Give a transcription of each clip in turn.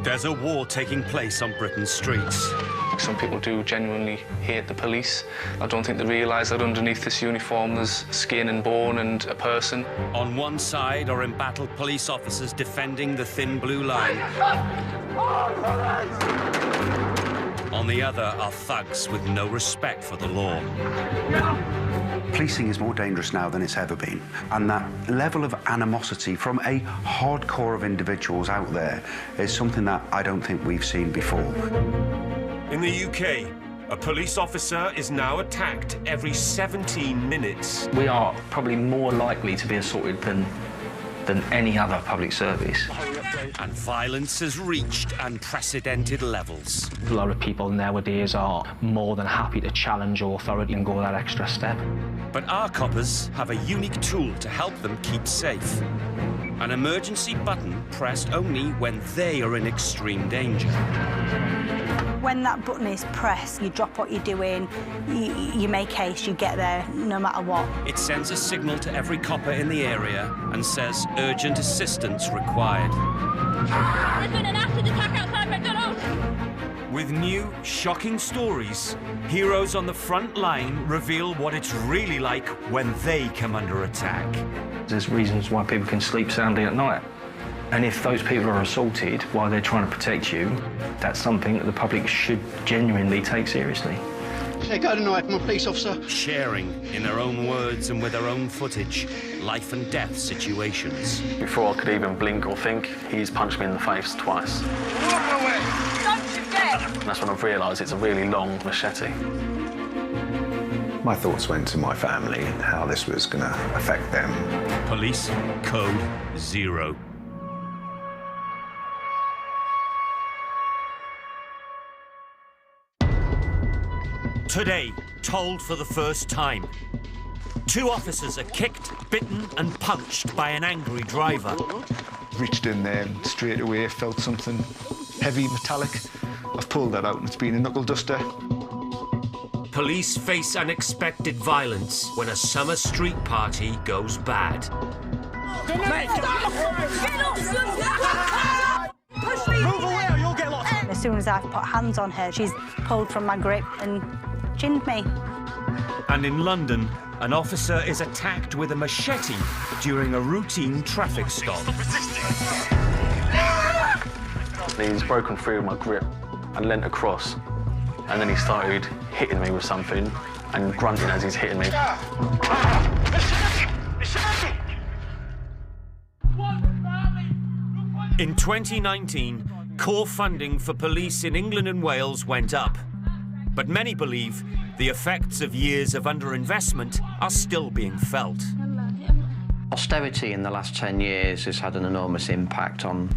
There's a war taking place on Britain's streets. Some people do genuinely hate the police. I don't think they realise that underneath this uniform there's skin and bone and a person. On one side are embattled police officers defending the thin blue line. On the other are thugs with no respect for the law. Policing is more dangerous now than it's ever been, and that level of animosity from a hardcore of individuals out there is something that I don't think we've seen before. In the UK, a police officer is now attacked every 17 minutes. We are probably more likely to be assaulted than any other public service. And violence has reached unprecedented levels. A lot of people nowadays are more than happy to challenge authority and go that extra step. But our coppers have a unique tool to help them keep safe. An emergency button pressed only when they are in extreme danger. When that button is pressed, you drop what you're doing, you make haste, you get there no matter what. It sends a signal to every copper in the area and says urgent assistance required. There's been an acid attack outside McDonald's. With new, shocking stories, heroes on the front line reveal what it's really like when they come under attack. There's reasons why people can sleep soundly at night. And if those people are assaulted while they're trying to protect you, that's something that the public should genuinely take seriously. Take out a knife, I'm a police officer. Sharing, in their own words and with their own footage, life and death situations. Before I could even blink or think, he's punched me in the face twice. Don't you dare! And that's when I've realised it's a really long machete. My thoughts went to my family and how this was going to affect them. Police Code 0. Today, told for the first time. 2 officers are kicked, bitten and punched by an angry driver. Reached in there and straight away felt something heavy, metallic. I've pulled that out and it's been a knuckle duster. Police face unexpected violence when a summer street party goes bad. Push me! Move away or you'll get lost! As soon as I've put hands on her, she's pulled from my grip and chinned me. And in London, an officer is attacked with a machete during a routine traffic stop. He's broken through my grip and leant across, and then he started hitting me with something and grunting as he's hitting me. In 2019, core funding for police in England and Wales went up. But many believe the effects of years of underinvestment are still being felt. Austerity in the last 10 years has had an enormous impact on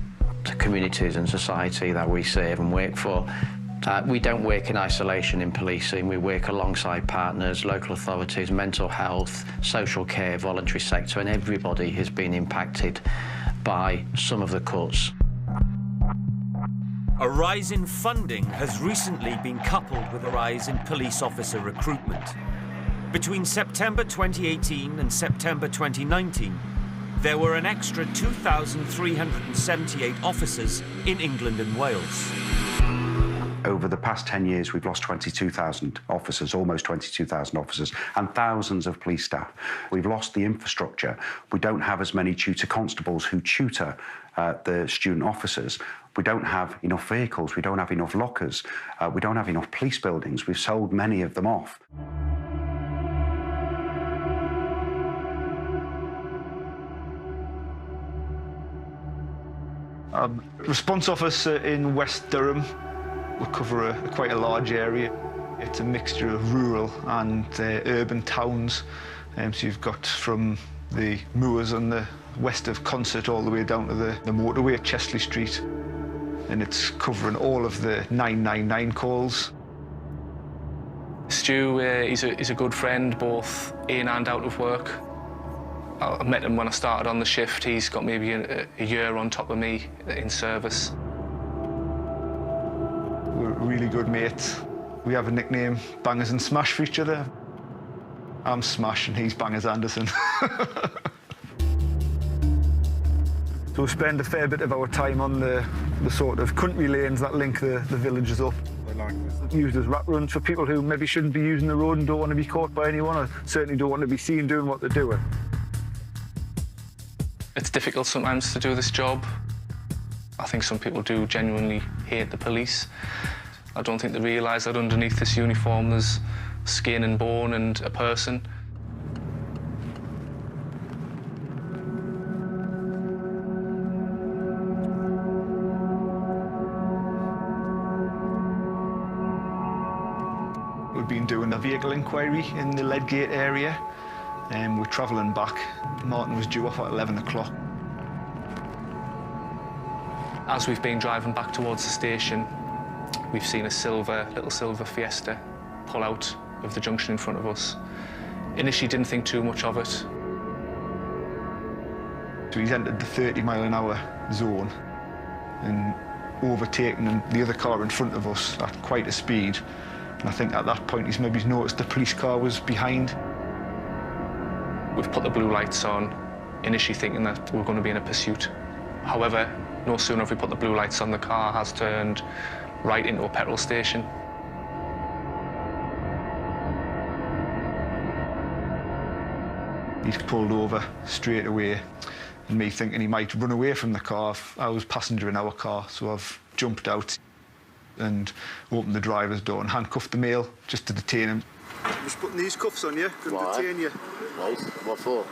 the communities and society that we serve and work for. We don't work in isolation in policing. We work alongside partners, local authorities, mental health, social care, voluntary sector, and everybody has been impacted by some of the cuts. A rise in funding has recently been coupled with a rise in police officer recruitment. Between September 2018 and September 2019, there were an extra 2,378 officers in England and Wales. Over the past 10 years, we've lost 22,000 officers, almost 22,000 officers, and thousands of police staff. We've lost the infrastructure. We don't have as many tutor constables who tutor the student officers. We don't have enough vehicles. We don't have enough lockers. We don't have enough police buildings. We've sold many of them off. Response officer in West Durham. We cover quite a large area. It's a mixture of rural and urban towns. So you've got from the moors on the west of Concert all the way down to the motorway at Chesley Street. And it's covering all of the 999 calls. Stu, he's a good friend, both in and out of work. I met him when I started on the shift. He's got maybe a year on top of me in service. We're really good mates. We have a nickname, Bangers and Smash, for each other. I'm Smash and he's Bangers Anderson. So we spend a fair bit of our time on the the sort of country lanes that link the villages up. Used as rat runs for people who maybe shouldn't be using the road and don't want to be caught by anyone, or certainly don't want to be seen doing what they're doing. It's difficult sometimes to do this job. I think some people do genuinely hate the police. I don't think they realise that underneath this uniform there's skin and bone and a person. We've been doing a vehicle inquiry in the Ledgate area, and we're travelling back. Martin was due off at 11 o'clock. As we've been driving back towards the station, we've seen a little silver Fiesta pull out of the junction in front of us. Initially didn't think too much of it. So he's entered the 30-mile-an-hour zone and overtaken the other car in front of us at quite a speed. And I think at that point he's maybe noticed the police car was behind. We've put the blue lights on, initially thinking that we're going to be in a pursuit. However, no sooner have we put the blue lights on, the car has turned right into a petrol station. He's pulled over straight away, and me thinking he might run away from the car. I was passenger in our car, so I've jumped out and opened the driver's door and handcuffed the male just to detain him. Just putting these cuffs on you, gonna detain you. Right, what for?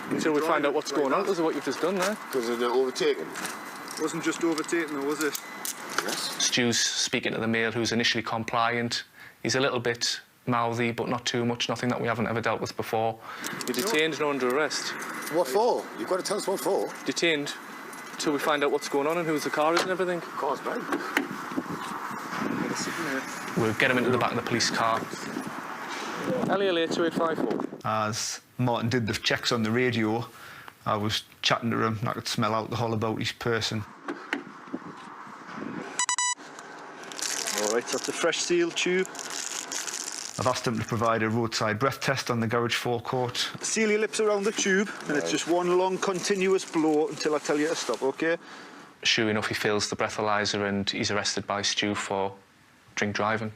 Until we find out what's going on, because of what you've just done there. Because of the overtaking? Wasn't just overtaking though, was it? Yes. Stu's speaking to the male who's initially compliant. He's a little bit mouthy, but not too much, nothing that we haven't ever dealt with before. You're detained and under arrest. What for? You've got to tell us what for. Detained until we find out what's going on and whose the car is and everything. Of course, man. We'll get him into the back of the police car. LELA 2854. As Martin did the checks on the radio, I was chatting to him and I could smell alcohol about his person. All right, that's a fresh seal tube. I've asked him to provide a roadside breath test on the garage forecourt. Seal your lips around the tube, and it's just one long continuous blow until I tell you to stop, OK? Sure enough, he fails the breathalyzer and he's arrested by Stu for drink driving.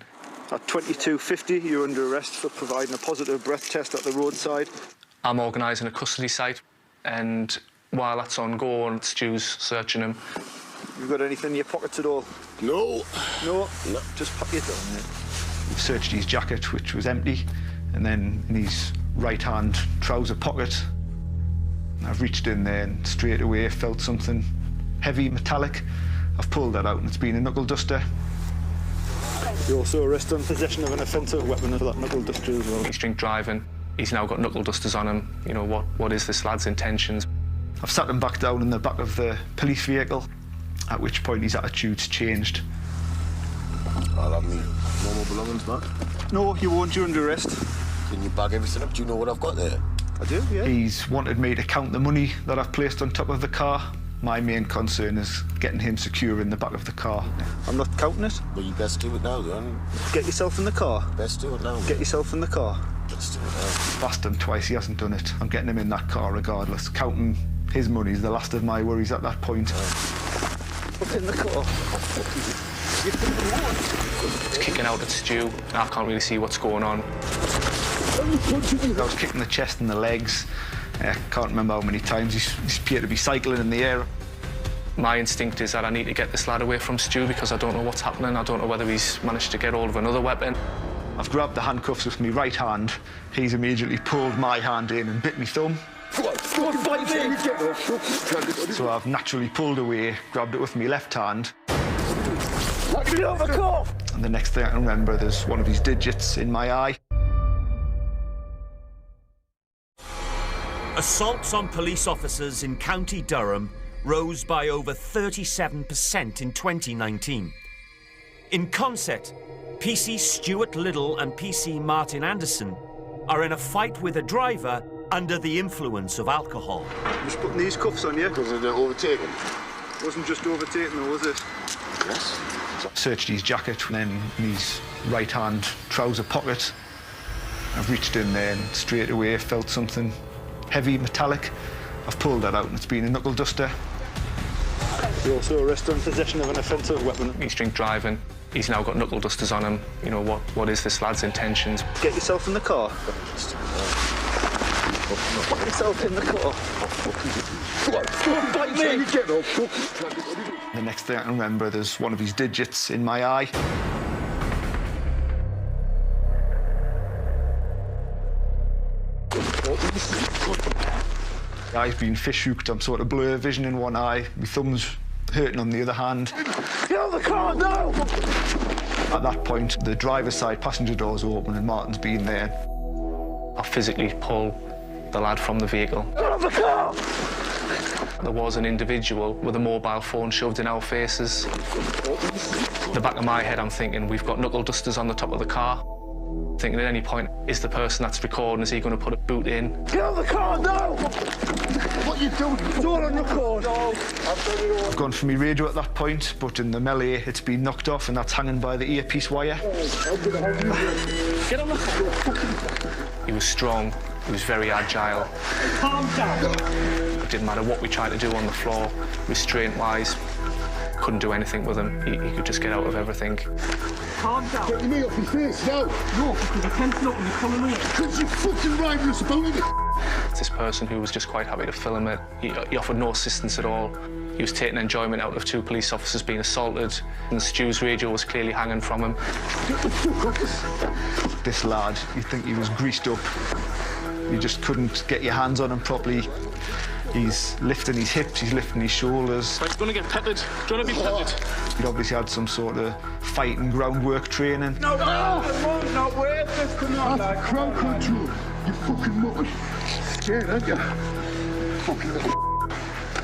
At 22.50, you're under arrest for providing a positive breath test at the roadside. I'm organising a custody site, and while that's ongoing, Stu's searching him. You got anything in your pockets at all? No. No? No. Just pop it down there. We've searched his jacket, which was empty, and then in his right-hand trouser pocket. I've reached in there and straight away felt something heavy, metallic. I've pulled that out and it's been a knuckle duster. You're also arrested on possession of an offensive weapon for that knuckle duster as well. He's drink driving. He's now got knuckle dusters on him. You know, what is this lad's intentions? I've sat him back down in the back of the police vehicle, at which point his attitude's changed. I'll have me normal belongings back. No, you won't. You're under arrest. Can you bag everything up? Do you know what I've got there? I do, yeah. He's wanted me to count the money that I've placed on top of the car. My main concern is getting him secure in the back of the car. I'm not counting it. Well, you best do it now, then. Get yourself in the car. Best do it now. Get yourself in the car. Let's do it now. I've asked him twice, he hasn't done it. I'm getting him in that car regardless. Counting his money is the last of my worries at that point. What's in the car? It's kicking out at Stu. I can't really see what's going on. I was kicking the chest and the legs. I can't remember how many times. He's appeared to be cycling in the air. My instinct is that I need to get this lad away from Stu because I don't know what's happening. I don't know whether he's managed to get hold of another weapon. I've grabbed the handcuffs with my right hand. He's immediately pulled my hand in and bit me thumb. So I've naturally pulled away, grabbed it with my left hand. And the next thing I can remember, there's one of his digits in my eye. Assaults on police officers in County Durham rose by over 37% in 2019. In Consett, PC Stuart Liddle and PC Martin Anderson are in a fight with a driver under the influence of alcohol. Just putting these cuffs on you. Because of the overtaking? Wasn't just overtaking though, was it? Yes. Searched his jacket and then in his right-hand trouser pocket. I've reached in there and straight away felt something heavy, metallic. I've pulled that out and it's been a knuckle duster. You're also arrested on possession of an offensive weapon. He's drink driving. He's now got knuckle dusters on him. You know, what is this lad's intentions? Get yourself in the car. Get yourself in the car. Bite me! The next thing I can remember, there's one of his digits in my eye. The eye's been fish-hooked. I'm sort of blur vision in one eye. My thumb's hurting on the other hand. Get out of the car now! At that point, the driver's side passenger door's open and Martin's been there. I physically pull the lad from the vehicle. Get out of the car! There was an individual with a mobile phone shoved in our faces. The back of my head, I'm thinking, we've got knuckle dusters on the top of the car. Thinking at any point, is the person that's recording, is he going to put a boot in? Get out of the car now! What are you doing? Don't on record. I've gone for my radio at that point, but in the melee, it's been knocked off and that's hanging by the earpiece wire. Get on the car. He was strong, he was very agile. Calm down. It didn't matter what we tried to do on the floor, restraint-wise, couldn't do anything with him. He could just get out of everything. Calm down. Get your knee off your face now. No, because I can't look when you're coming over. Because you're fucking riding us about it. This person who was just quite happy to film it, he offered no assistance at all. He was taking enjoyment out of two police officers being assaulted, and Stu's radio was clearly hanging from him. Get the fuck off. This lad, you'd think he was greased up. You just couldn't get your hands on him properly. He's lifting his hips, he's lifting his shoulders. Right, he's going to get petted. Do you want to be petted? He'd obviously had some sort of fighting groundwork training. No, no, wait, this come on, lad. Crowd control. You fucking mutt. Scared, aren't you? Fucking little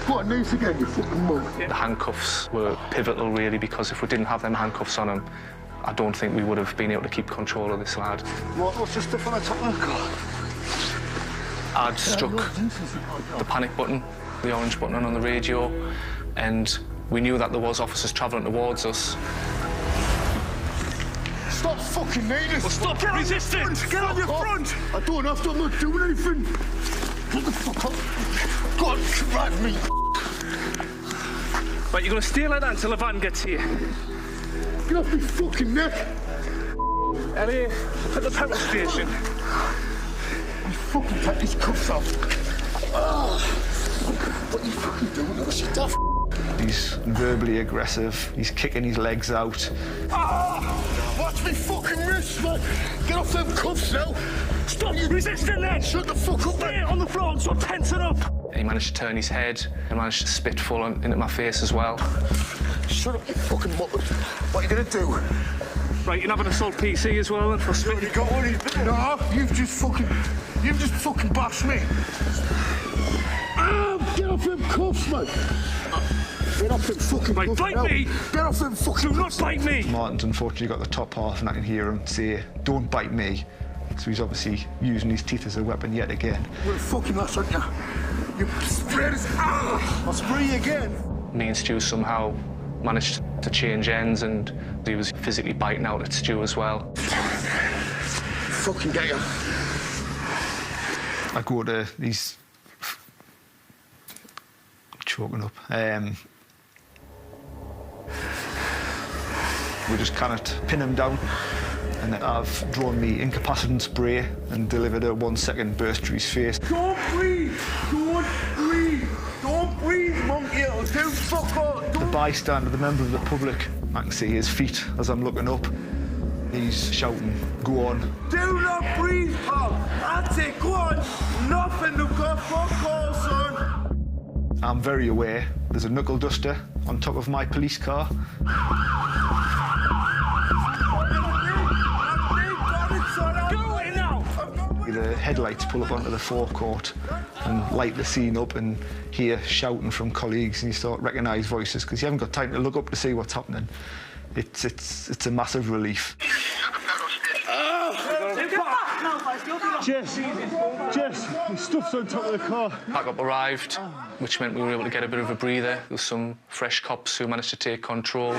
Go on, knees again, you fucking mutt. The handcuffs were pivotal, really, because if we didn't have them handcuffs on him, I don't think we would have been able to keep control of this lad. What's the stuff on the top of the car? I'd struck the panic button, the orange button on the radio, and we knew that there was officers travelling towards us. Stop fucking needing. Well, stop resisting! Get on your front! I don't have to, I'm not doing anything. Get the fuck up. God, drive me. Right, you're going to stay like that until the van gets here. Get off me fucking neck. Ellie, at the petrol station. You fucking take these cuffs off. Oh. What are you fucking doing? What's your daft? He's verbally aggressive, he's kicking his legs out. Watch me fucking wrist, man. Get off them cuffs now. Stop resisting then. Shut the fuck up, man. On the floor and stop tensing up. And he managed to turn his head and managed to spit full into my face as well. Shut up, you fucking mutt. What are you going to do? Right, you're having assault PC as well then for spit. You got one? No, you've just fucking bashed me. Get off them cuffs, man. Get off them fucking cuffs. Bite me! Get off them fucking Do not bite me! Martin's unfortunately got the top half and I can hear him say, "Don't bite me." So he's obviously using his teeth as a weapon yet again. You're a fucking ass, aren't you? You sprayed us. I'll spray you again. Me and Stu somehow managed to change ends and he was physically biting out at Stu as well. Fucking get you. I go to these... choking up. We just cannot pin him down. And then I've drawn me incapacitant spray and delivered a 1 second burst to his face. Don't breathe! Don't breathe! Don't breathe, monkey! It'll do fuck all! The bystander, the member of the public, I can see his feet as I'm looking up. He's shouting, "Go on." Do not breathe, pal! That's it, go on! Nothing to go fuck all, son! I'm very aware there's a knuckle duster on top of my police car. The headlights pull up onto the forecourt and light the scene up and hear shouting from colleagues and you start to recognise voices because you haven't got time to look up to see what's happening. It's a massive relief. Jess, the stuff's on top of the car. Backup arrived, which meant we were able to get a bit of a breather. There was some fresh cops who managed to take control.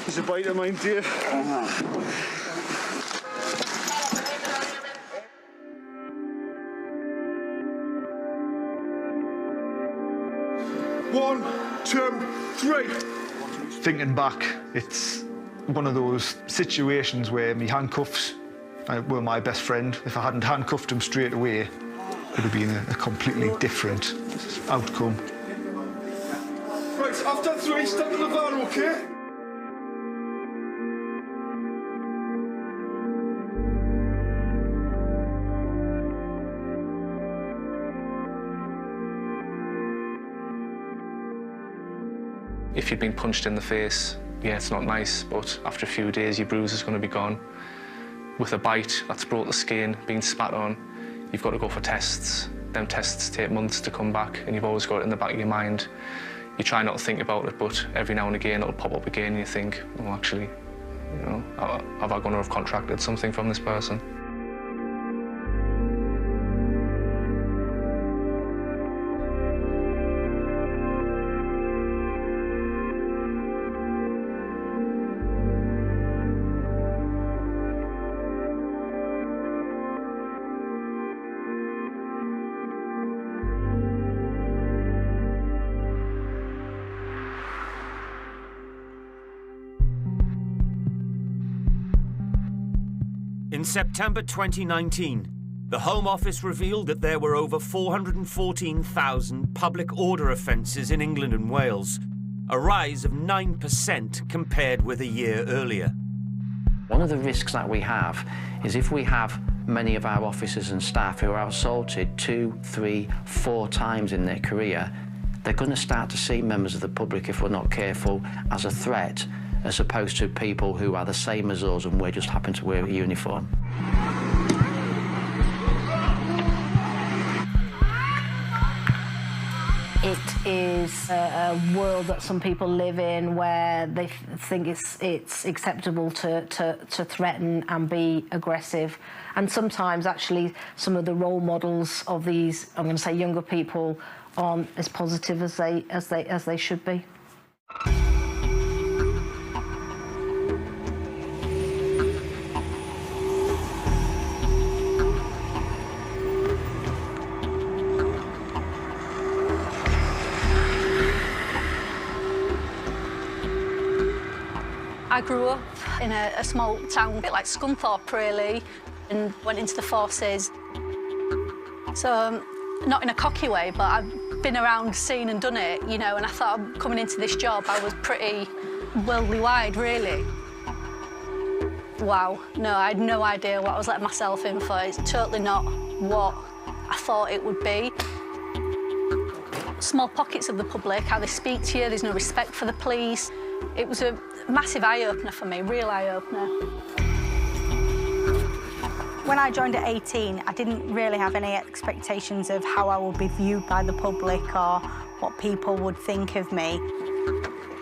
There's a bite of mine, dear. 1, 2, 3. Thinking back, it's one of those situations where my handcuffs were my best friend. If I hadn't handcuffed him straight away, it would have been a completely different outcome. Right, after 3, step in the van, OK? If you've been punched in the face, yeah, it's not nice, but after a few days, your bruise is going to be gone. With a bite that's brought the skin, being spat on, you've got to go for tests. Them tests take months to come back, and you've always got it in the back of your mind. You try not to think about it, but every now and again it'll pop up again, and you think, well, actually, you know, have I going to have contracted something from this person? In September 2019, the Home Office revealed that there were over 414,000 public order offences in England and Wales, a rise of 9% compared with a year earlier. One of the risks that we have is if we have many of our officers and staff who are assaulted 2, 3, 4 times in their career, they're going to start to see members of the public, if we're not careful, as a threat, as opposed to people who are the same as us and we just happen to wear a uniform. It is a world that some people live in where they think it's acceptable to threaten and be aggressive. And sometimes, actually, some of the role models of these, I'm going to say, younger people aren't as positive as they should be. I grew up in a small town, a bit like Scunthorpe, really, and went into the forces. So, not in a cocky way, but I've been around, seen and done it, you know, and I thought coming into this job, I was pretty worldly wide, really. Wow, no, I had no idea what I was letting myself in for. It's totally not what I thought it would be. Small pockets of the public, how they speak to you, there's no respect for the police. It was a massive eye-opener for me, real eye-opener. When I joined at 18, I didn't really have any expectations of how I would be viewed by the public or what people would think of me.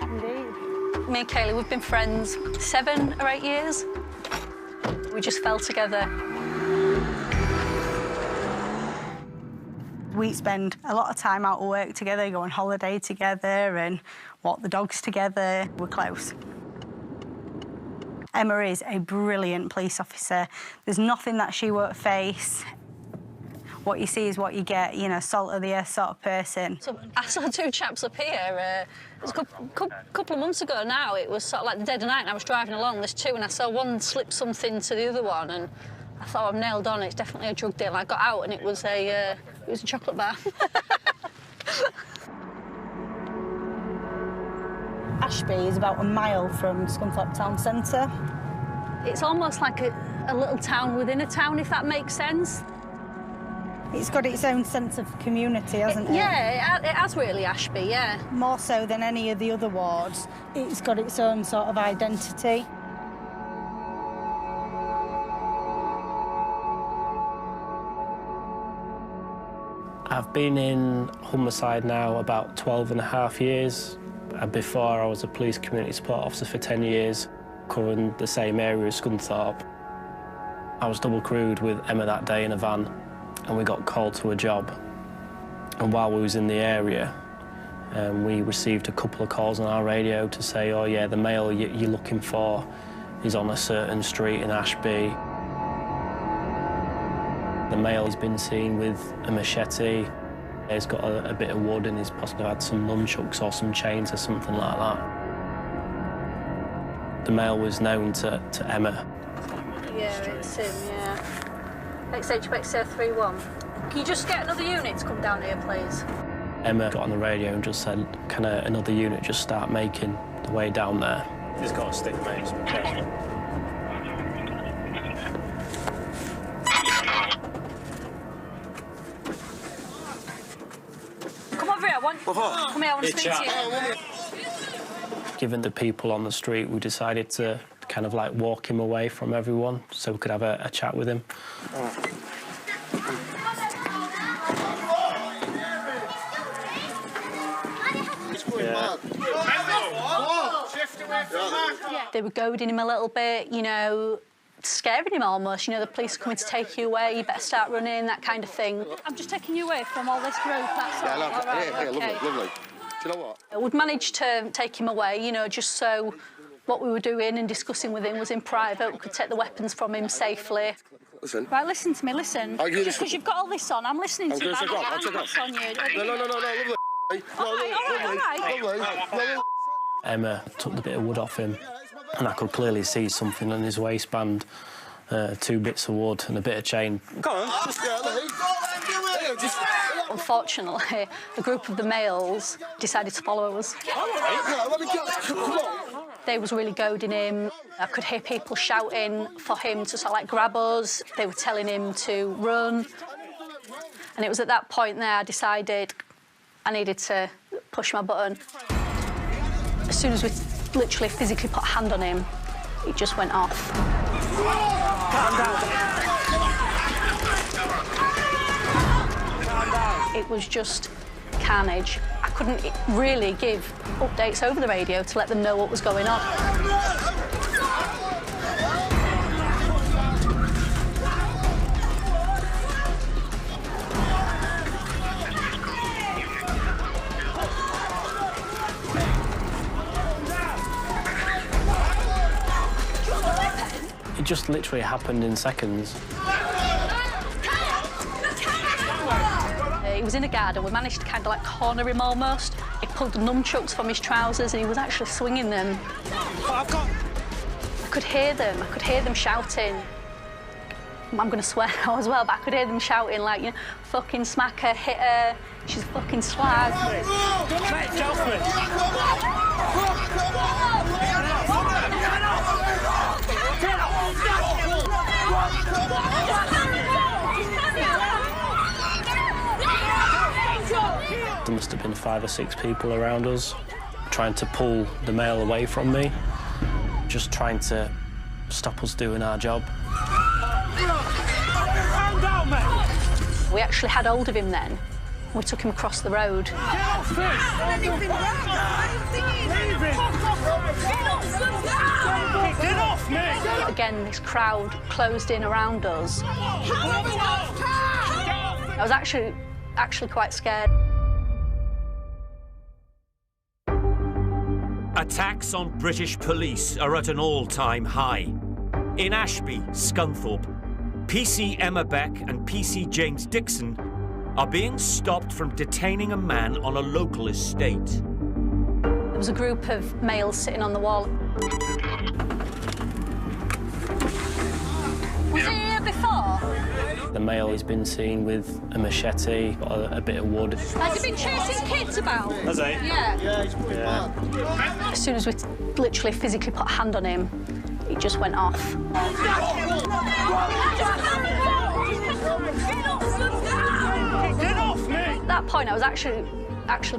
Indeed. Me and Kaylee, we've been friends 7 or 8 years. We just fell together. We spend a lot of time out of work together, go on holiday together and walk the dogs together. We're close. Emma is a brilliant police officer. There's nothing that she won't face. What you see is what you get, you know, salt of the earth sort of person. So I saw 2 chaps up here. It was a couple of months ago now. It was sort of like the dead of night and I was driving along. There's 2 and I saw one slip something to the other one and I thought, I'm nailed on, it's definitely a drug deal. I got out and it was a chocolate bar. Ashby is about a mile from Scunthorpe town centre. It's almost like a little town within a town, if that makes sense. It's got its own sense of community, hasn't it? Yeah, it has really, Ashby, yeah. More so than any of the other wards, it's got its own sort of identity. I've been in homicide now about 12.5 years. Before, I was a police community support officer for 10 years, covering the same area as Scunthorpe. I was double crewed with Emma that day in a van, and we got called to a job. And while we was in the area, we received a couple of calls on our radio to say, oh yeah, the male you're looking for is on a certain street in Ashby. The male has been seen with a machete. He's got a bit of wood and he's possibly had some nunchucks or some chains or something like that. The male was known to Emma. Yeah, it's him, yeah. XHXR31. Can you just get another unit to come down here, please? Emma got on the radio and just said, can another unit just start making the way down there? He's got a stick, mate. Just be careful. Come over here, come here, I want to speak to you. Given the people on the street, we decided to kind of like walk him away from everyone so we could have a chat with him. They were goading him a little bit, you know, scaring him almost. You know, the police are coming to take you away, you better start running, that kind of thing. I'm just taking you away from all this group, that's all. All right, yeah, okay. lovely. Do you know what? We'd managed to take him away, you know, just so what we were doing and discussing with him was in private. We could take the weapons from him safely. Listen. Right, listen to me, listen. Just because you've got all this on, I'm listening to you. I'm on you. No, lovely. All right. Emma took the bit of wood off him and I could clearly see something on his waistband, 2 bits of wood and a bit of chain. Go on, Unfortunately, a group of the males decided to follow us. They was really goading him. I could hear people shouting for him to sort of like grab us. They were telling him to run. And it was at that point there I decided I needed to push my button. As soon as we literally physically put a hand on him, it just went off. Calm down. It was just carnage. I couldn't really give updates over the radio to let them know what was going on. It just literally happened in seconds. He was in a garden. We managed to kind of like corner him almost. He pulled the nunchucks from his trousers and he was actually swinging them. I could hear them. I could hear them shouting. I'm going to swear now as well, but I could hear them shouting like, you know, fucking smack her, hit her, she's a fucking slag. There must have been 5 or 6 people around us trying to pull the male away from me, just trying to stop us doing our job. We actually had hold of him then. We took him across the road. Again, this crowd closed in around us. I was actually quite scared. Attacks on British police are at an all-time high. In Ashby, Scunthorpe, PC Emma Beck and PC James Dixon are being stopped from detaining a man on a local estate. There was a group of males sitting on the wall. Was he here before? The male has been seen with a machete, a bit of wood. Has he been chasing kids about? Has he? Yeah. As soon as we literally physically put a hand on him, it just went off. Get off me! At that point, I was actually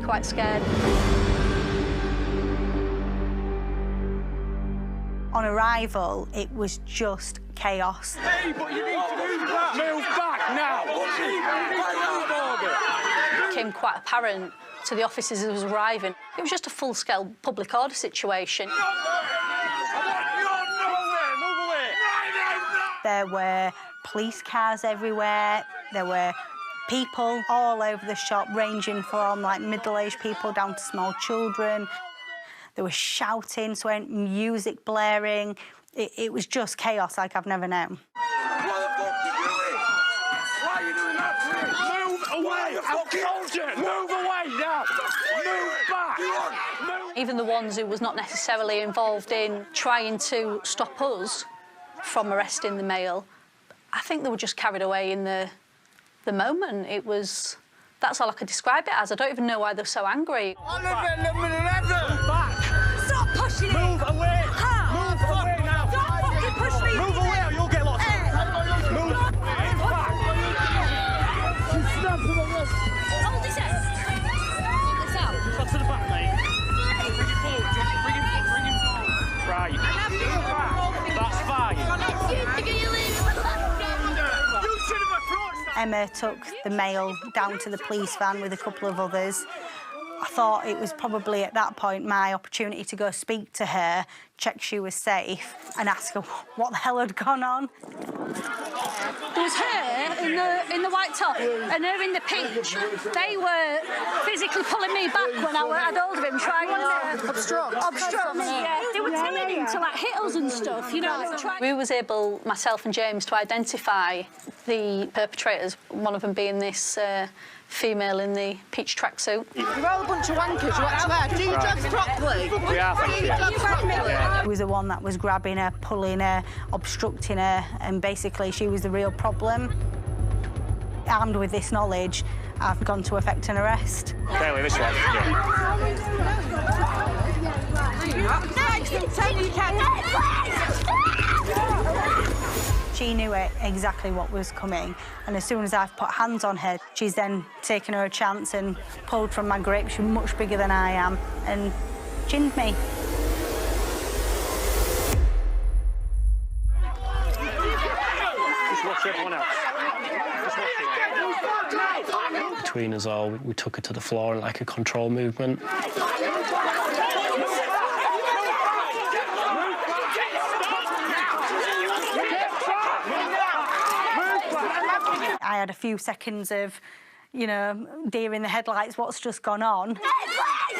quite scared. On arrival, it was just chaos. Hey, but you need to move back! Move back now! It became quite apparent to the officers who was arriving. It was just a full-scale public order situation. There were police cars everywhere. There were people all over the shop, ranging from like middle-aged people down to small children. There was shouting, swearing, music blaring. It was just chaos like I've never known. What the fuck are you doing? Why are you doing that to me? Move away! Move away now! Move back! Even the ones who was not necessarily involved in trying to stop us from arresting the male, I think they were just carried away in the moment. It was... That's all I could describe it as. I don't even know why they're so angry. Move back! Stop pushing it! Move away! Move away now! Don't fucking push me! Move away or you'll get locked up! Move back! Hold this out. Hold this out. Go to the back, mate. Bring him forward. Bring him forward. Right. That's fine. Emma took the male down to the police van with a couple of others. I thought it was probably at that point my opportunity to go speak to her, check she was safe, and ask her what the hell had gone on. There was her in the white top and her in the peach. They were physically pulling me back when I had hold of him, trying to obstruct me. Yeah. They were telling him to like hit us and stuff, you know. We was able, myself and James, to identify the perpetrators. One of them being this female in the peach tracksuit. You're all a bunch of wankers. What's that? Do your jobs properly. We are, thank you. It was the one that was grabbing her, pulling her, obstructing her, and basically she was the real problem. Armed with this knowledge, I've gone to effect an arrest. Bailey, this one. Yeah. She knew exactly what was coming, and as soon as I've put hands on her, she's then taken her a chance and pulled from my grip. She's much bigger than I am, and chinned me. Just watch everyone else. Just watch it. Between us all, we took her to the floor in like a control movement. I had a few seconds of, you know, deer in the headlights, what's just gone on. I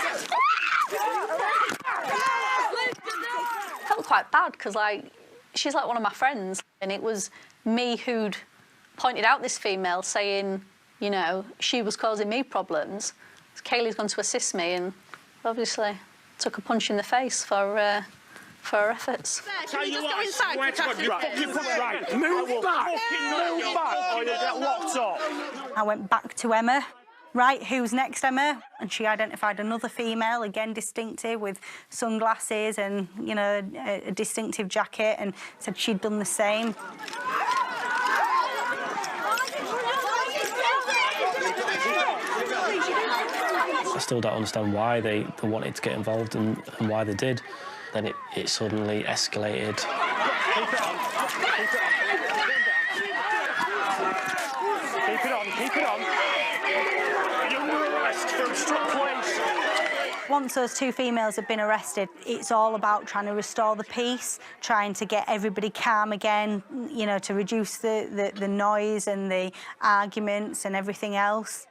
felt quite bad because, like, she's like one of my friends, and it was me who'd pointed out this female, saying, you know, she was causing me problems. So Kaylee's gone to assist me, and obviously took a punch in the face for her efforts. Tell you what, I swear to God, you fucking put right. Move back! Move back, or you'll get locked up. I went back to Emma. Right, who's next, Emma? And she identified another female, again distinctive, with sunglasses and, you know, a distinctive jacket, and said she'd done the same. I still don't understand why they wanted to get involved and why they did. Then it suddenly escalated. Keep it on. You're under arrest for obstruct police. Once those two females have been arrested, it's all about trying to restore the peace, trying to get everybody calm again, you know, to reduce the noise and the arguments and everything else.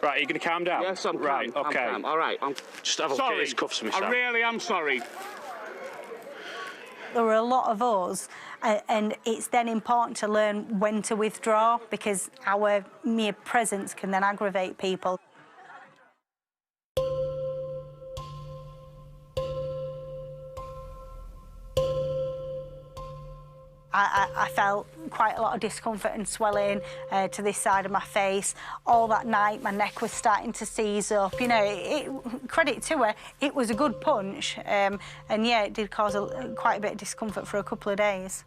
Right, are you going to calm down? Yes, I'm calm. Right, OK. I'm calm. All right, Just have a sorry. look at his cuffs for me, I really am sorry. There were a lot of us, and it's then important to learn when to withdraw, because our mere presence can then aggravate people. I felt quite a lot of discomfort and swelling to this side of my face. All that night, my neck was starting to seize up. You know, credit to her, it was a good punch. And yeah, it did cause quite a bit of discomfort for a couple of days.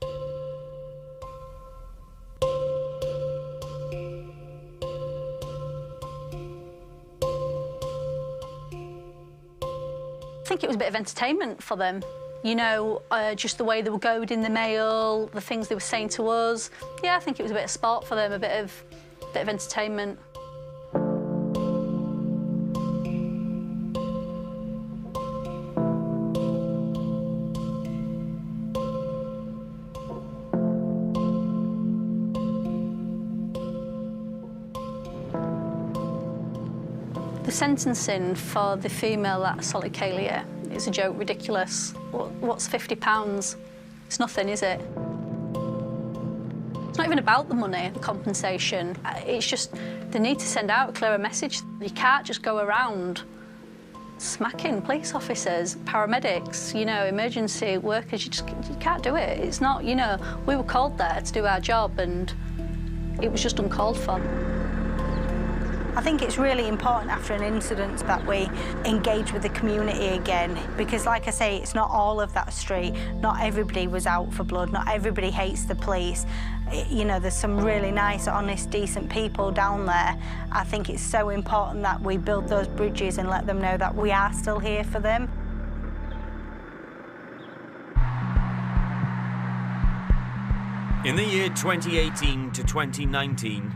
I think it was a bit of entertainment for them. You know, just the way they were goading the male, the things they were saying to us. Yeah, I think it was a bit of sport for them, a bit of entertainment. The sentencing for the female that assaulted Kaylee is a joke, ridiculous. What's £50? It's nothing, is it? It's not even about the money, the compensation. It's just They need to send out a clearer message. You can't just go around smacking police officers, paramedics, you know, emergency workers. You can't do it. It's not, you know, we were called there to do our job and it was just uncalled for. I think it's really important after an incident that we engage with the community again, because like I say, it's not all of that street. Not everybody was out for blood, not everybody hates the police. You know, there's some really nice, honest, decent people down there. I think it's so important that we build those bridges and let them know that we are still here for them. In the year 2018 to 2019,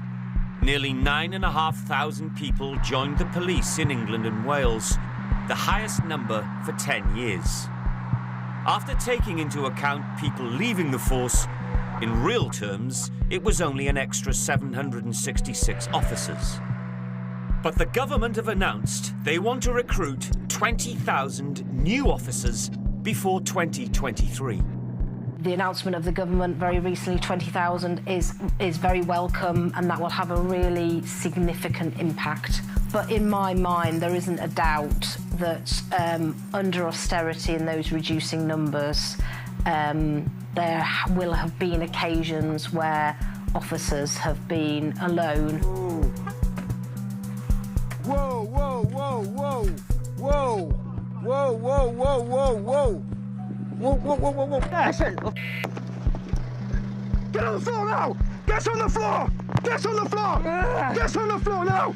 nearly 9,500 people joined the police in England and Wales, the highest number for 10 years. After taking into account people leaving the force, in real terms, it was only an extra 766 officers. But the government have announced they want to recruit 20,000 new officers before 2023. The announcement of the government very recently, 20,000, is very welcome, and that will have a really significant impact. But in my mind, there isn't a doubt that under austerity and those reducing numbers, there will have been occasions where officers have been alone. Whoa, whoa, whoa, whoa, whoa, whoa, whoa, whoa, whoa, whoa. Whoa, whoa, whoa, whoa, whoa. Listen. Get on the floor now! Get on the floor! Get on the floor! Get on the floor now!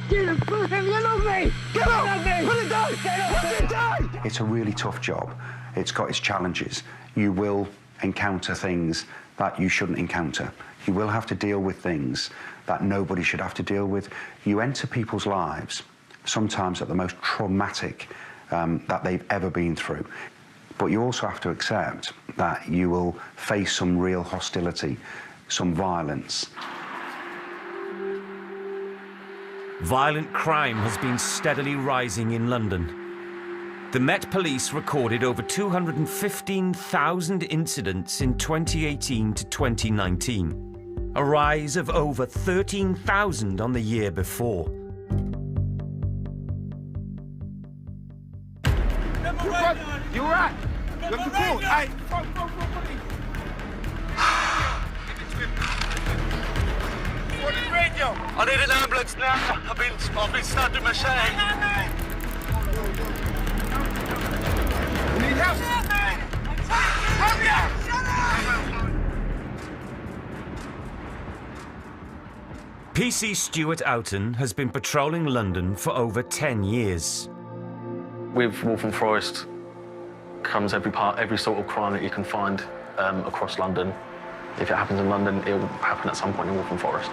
Get him, put him, you love me! Get up! Put it down! Put it down! It's a really tough job. It's got its challenges. You will encounter things that you shouldn't encounter. You will have to deal with things that nobody should have to deal with. You enter people's lives, sometimes at the most traumatic that they've ever been through. But you also have to accept that you will face some real hostility, some violence. Violent crime has been steadily rising in London. The Met Police recorded over 215,000 incidents in 2018 to 2019, a rise of over 13,000 on the year before. You all right? Look the ball. Hey, what is radio? I need an ambulance now. I've been stabbed in my shade. You need help? Hurry up! PC Stuart Oughton has been patrolling London for over 10 years. With Waltham Forest comes every sort of crime that you can find across London. If it happens in London, it will happen at some point in Waltham Forest.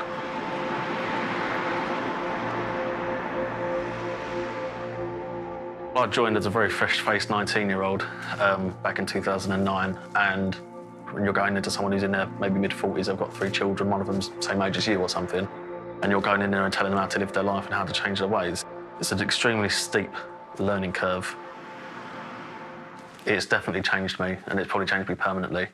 I joined as a very fresh-faced 19-year-old back in 2009, and when you're going into someone who's in their maybe mid-40s, they've got 3 children, one of them's the same age as you or something, and you're going in there and telling them how to live their life and how to change their ways. It's an extremely steep learning curve. It's definitely changed me, and it's probably changed me permanently.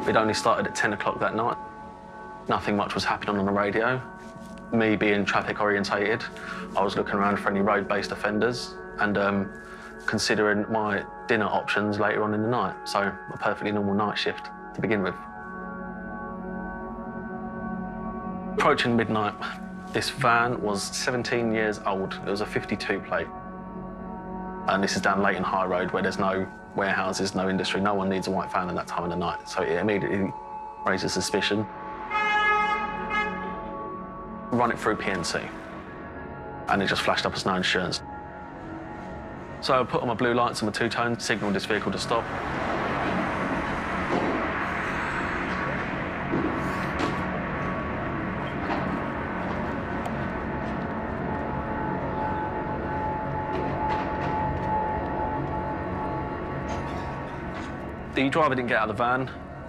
We'd only started at 10 o'clock that night. Nothing much was happening on the radio. Me being traffic orientated, I was looking around for any road-based offenders and considering my dinner options later on in the night. So a perfectly normal night shift to begin with. Approaching midnight, this van was 17 years old. It was a 52 plate. And this is down Leighton High Road where there's no warehouses, no industry. No one needs a white van at that time of the night. So it immediately raises suspicion. Run it through PNC. And it just flashed up as no insurance. So I put on my blue lights and my two-tone, signalled this vehicle to stop. The driver didn't get out of the van.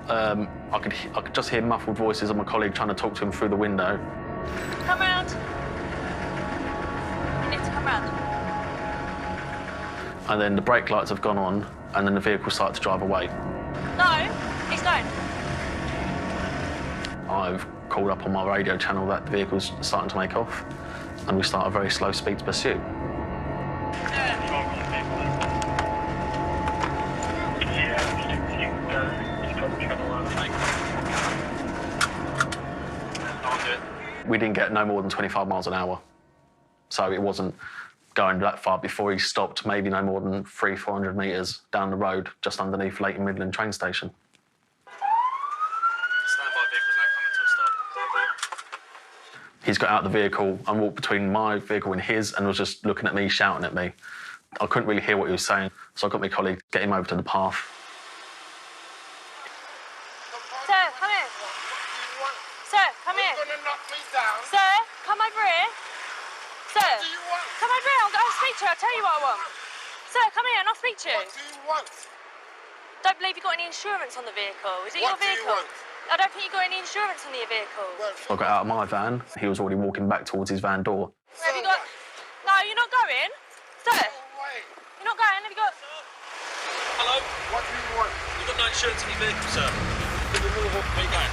I could just hear muffled voices of my colleague trying to talk to him through the window. Come out. And then the brake lights have gone on, and then the vehicle started to drive away. No, he's going. I've called up on my radio channel that the vehicle's starting to make off, and we start a very slow speed pursuit. We didn't get no more than 25 miles an hour, so it wasn't going that far before he stopped, maybe no more than 300-400 metres down the road, just underneath Leighton Midland train station. Standby vehicle's now coming to a stop. He's got out of the vehicle and walked between my vehicle and his and was just looking at me, shouting at me. I couldn't really hear what he was saying, so I got my colleague to get him over to the path. Sir, come here. Sir, come here. You're gonna knock me down. Sir, come over here. Sir, What do you want? come over here. I'll speak to you. I'll tell you what I want. Sir, come here and I'll speak to you. What do you want? Don't believe you got any insurance on the vehicle. Is it your What do you vehicle? want? I don't think you got any insurance on your vehicle. I got out of my van. He was already walking back towards his van door. Have you got... No, you're not going. Sir, you're not going. Have you got... Hello? What do you want? You've got no insurance on your vehicle, sir. Can you move Where are you going?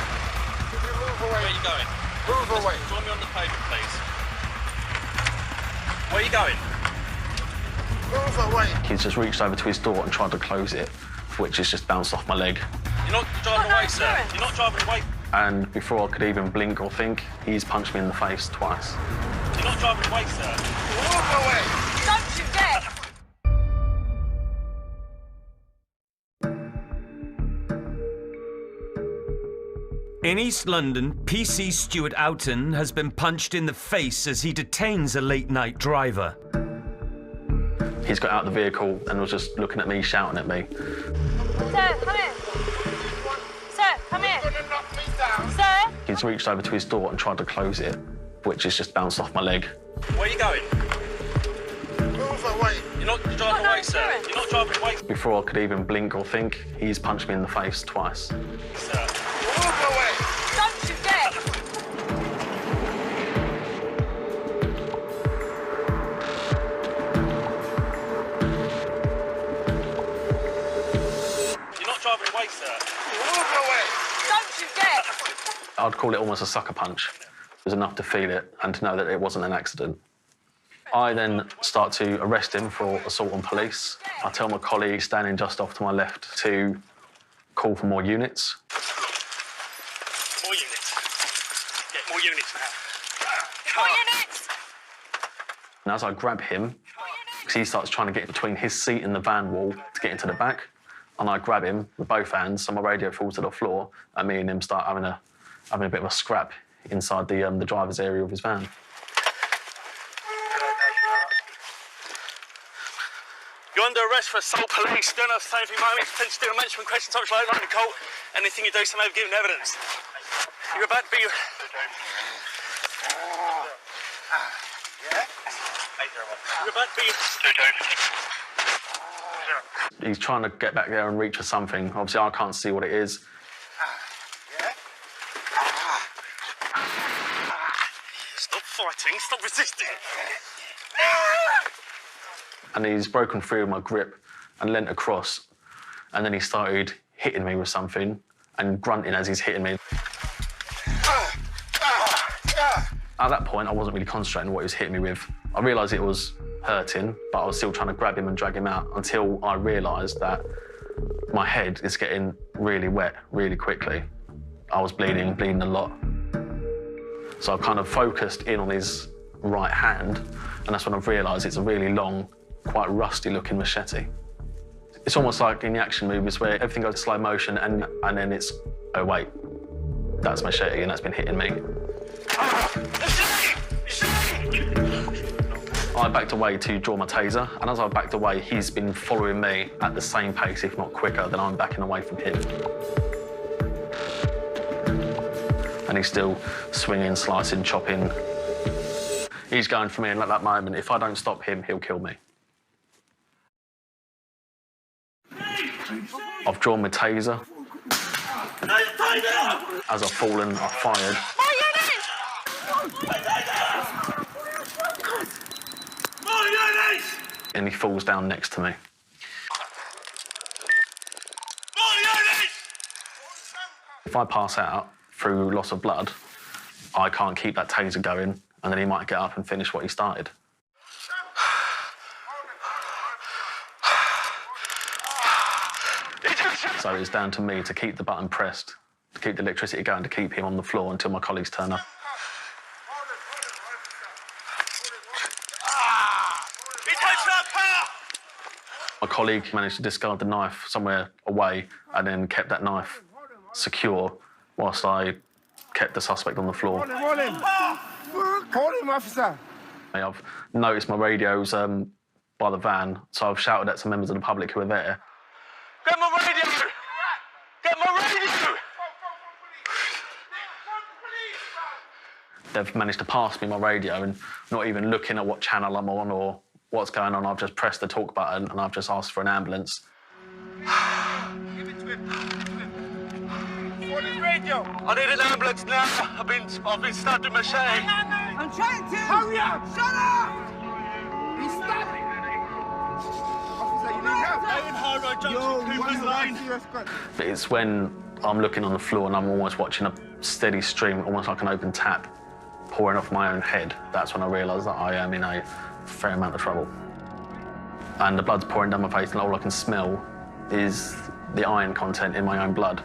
Can you move away? Where are you going? Move away. Join me on the pavement, please. Where are you going? Move away. He's just reached over to his door and tried to close it, which has just bounced off my leg. You're not driving away, sir. You're not driving away. And before I could even blink or think, he's punched me in the face twice. You're not driving away, sir. Move away. Don't you dare! In East London, PC Stuart Oughton has been punched in the face as he detains a late-night driver. He's got out of the vehicle and was just looking at me, shouting at me. Sir, come here. Sir, come here. You're gonna knock me down. Sir? He's reached over to his door and tried to close it, which has just bounced off my leg. Where are you going? Move away. You're not driving away, sir. You're not driving away. Before I could even blink or think, he's punched me in the face twice. Sir. Move away. Don't you dare! You're not driving away, sir. Move away. Don't you dare! I'd call it almost a sucker punch. It was enough to feel it and to know that it wasn't an accident. I then start to arrest him for assault on police. I tell my colleague standing just off to my left to call for more units. More units. Get more units now. More units! And as I grab him, because he starts trying to get between his seat and the van wall to get into the back, and I grab him with both hands, so my radio falls to the floor, and me and him start having a bit of a scrap inside the driver's area of his van. You're under arrest for assault police. Don't have the same thing, mate. Potentially do a mention question touch like London Court. Anything you do, so may have given evidence. You're about to be... You're about to be... He's trying to get back there and reach for something. Obviously, I can't see what it is. Stop fighting. Stop resisting. And he's broken free of my grip and leant across. And then he started hitting me with something and grunting as he's hitting me. At that point, I wasn't really concentrating on what he was hitting me with. I realised it was hurting, but I was still trying to grab him and drag him out until I realised that my head is getting really wet really quickly. I was bleeding a lot. So I kind of focused in on his right hand, and that's when I've realised it's a really long, quite rusty-looking machete. It's almost like in the action movies where everything goes to slow motion and then it's, oh wait, that's machete and that's been hitting me. I backed away to draw my taser, and as I backed away, he's been following me at the same pace, if not quicker, than I'm backing away from him. And he's still swinging, slicing, chopping. He's going for me, and at that moment, if I don't stop him, he'll kill me. I've drawn my taser. As I've fallen, I've fired. and he falls down next to me. If I pass out through loss of blood, I can't keep that taser going, and then he might get up and finish what he started. So it's down to me to keep the button pressed, to keep the electricity going, to keep him on the floor until my colleagues turn up. My colleague managed to discard the knife somewhere away and then kept that knife secure whilst I kept the suspect on the floor. Hold him, officer. I've noticed my radio's by the van, so I've shouted at some members of the public who were there. Get my radio! Get my radio! They've managed to pass me my radio and not even looking at what channel I'm on or what's going on. I've just pressed the talk button and I've just asked for an ambulance. Give it to him. Hold his radio. I need an ambulance now. I've been stabbed with a machete. I'm trying to. Hurry up! Shut up! He's stabbing. Officer, you need help. But it's when I'm looking on the floor and I'm almost watching a steady stream, almost like an open tap, pouring off my own head. That's when I realise that I am in a fair amount of trouble. And the blood's pouring down my face and all I can smell is the iron content in my own blood.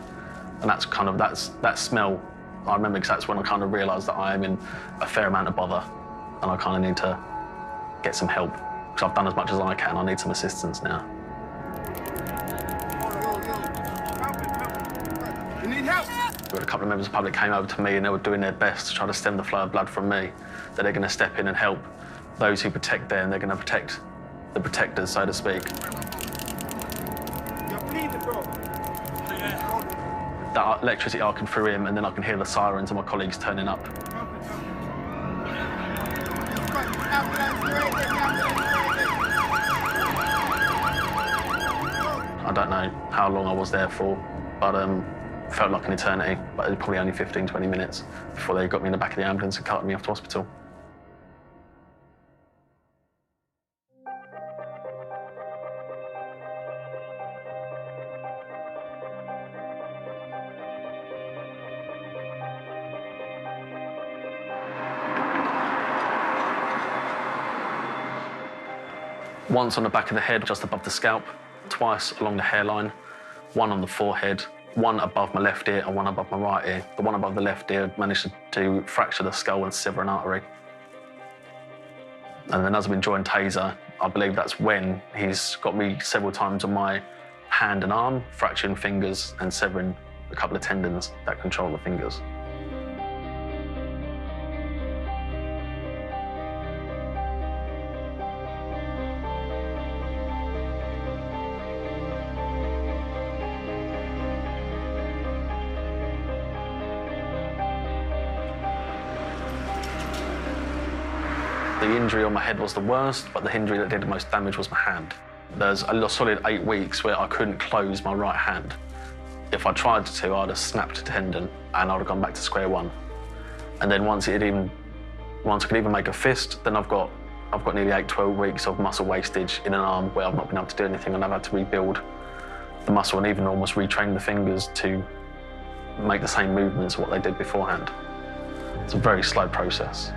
And that's kind of, that smell, I remember because that's when I kind of realised that I am in a fair amount of bother and I kind of need to get some help. Because I've done as much as I can, I need some assistance now. You need help? A couple of members of the public came over to me and they were doing their best to try to stem the flow of blood from me, that they're going to step in and help those who protect them, they're going to protect the protectors, so to speak. You're bleeding, bro. That electricity arcing through him and then I can hear the sirens of my colleagues turning up. I don't know how long I was there for, but felt like an eternity, but it was probably only 15, 20 minutes before they got me in the back of the ambulance and carted me off to hospital. Once on the back of the head, just above the scalp, twice along the hairline, one on the forehead, one above my left ear and one above my right ear. The one above the left ear managed to fracture the skull and sever an artery. And then as I've been enjoying taser, I believe that's when he's got me several times on my hand and arm, fracturing fingers and severing a couple of tendons that control the fingers. The injury on my head was the worst, but the injury that did the most damage was my hand. There's a solid 8 weeks where I couldn't close my right hand. If I tried to, I'd have snapped a tendon and I'd have gone back to square one. And then once I could even make a fist, then I've got nearly 8-12 weeks of muscle wastage in an arm where I've not been able to do anything and I've had to rebuild the muscle and even almost retrain the fingers to make the same movements of what they did beforehand. It's a very slow process.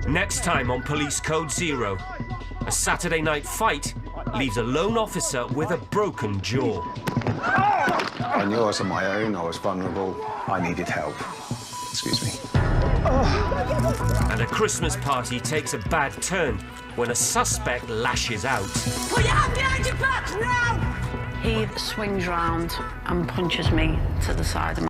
Next time on Police Code Zero, a Saturday night fight leaves a lone officer with a broken jaw. I knew I was on my own, I was vulnerable, I needed help. Excuse me. And a Christmas party takes a bad turn when a suspect lashes out. Put your hand behind your back now! He swings round and punches me to the side of my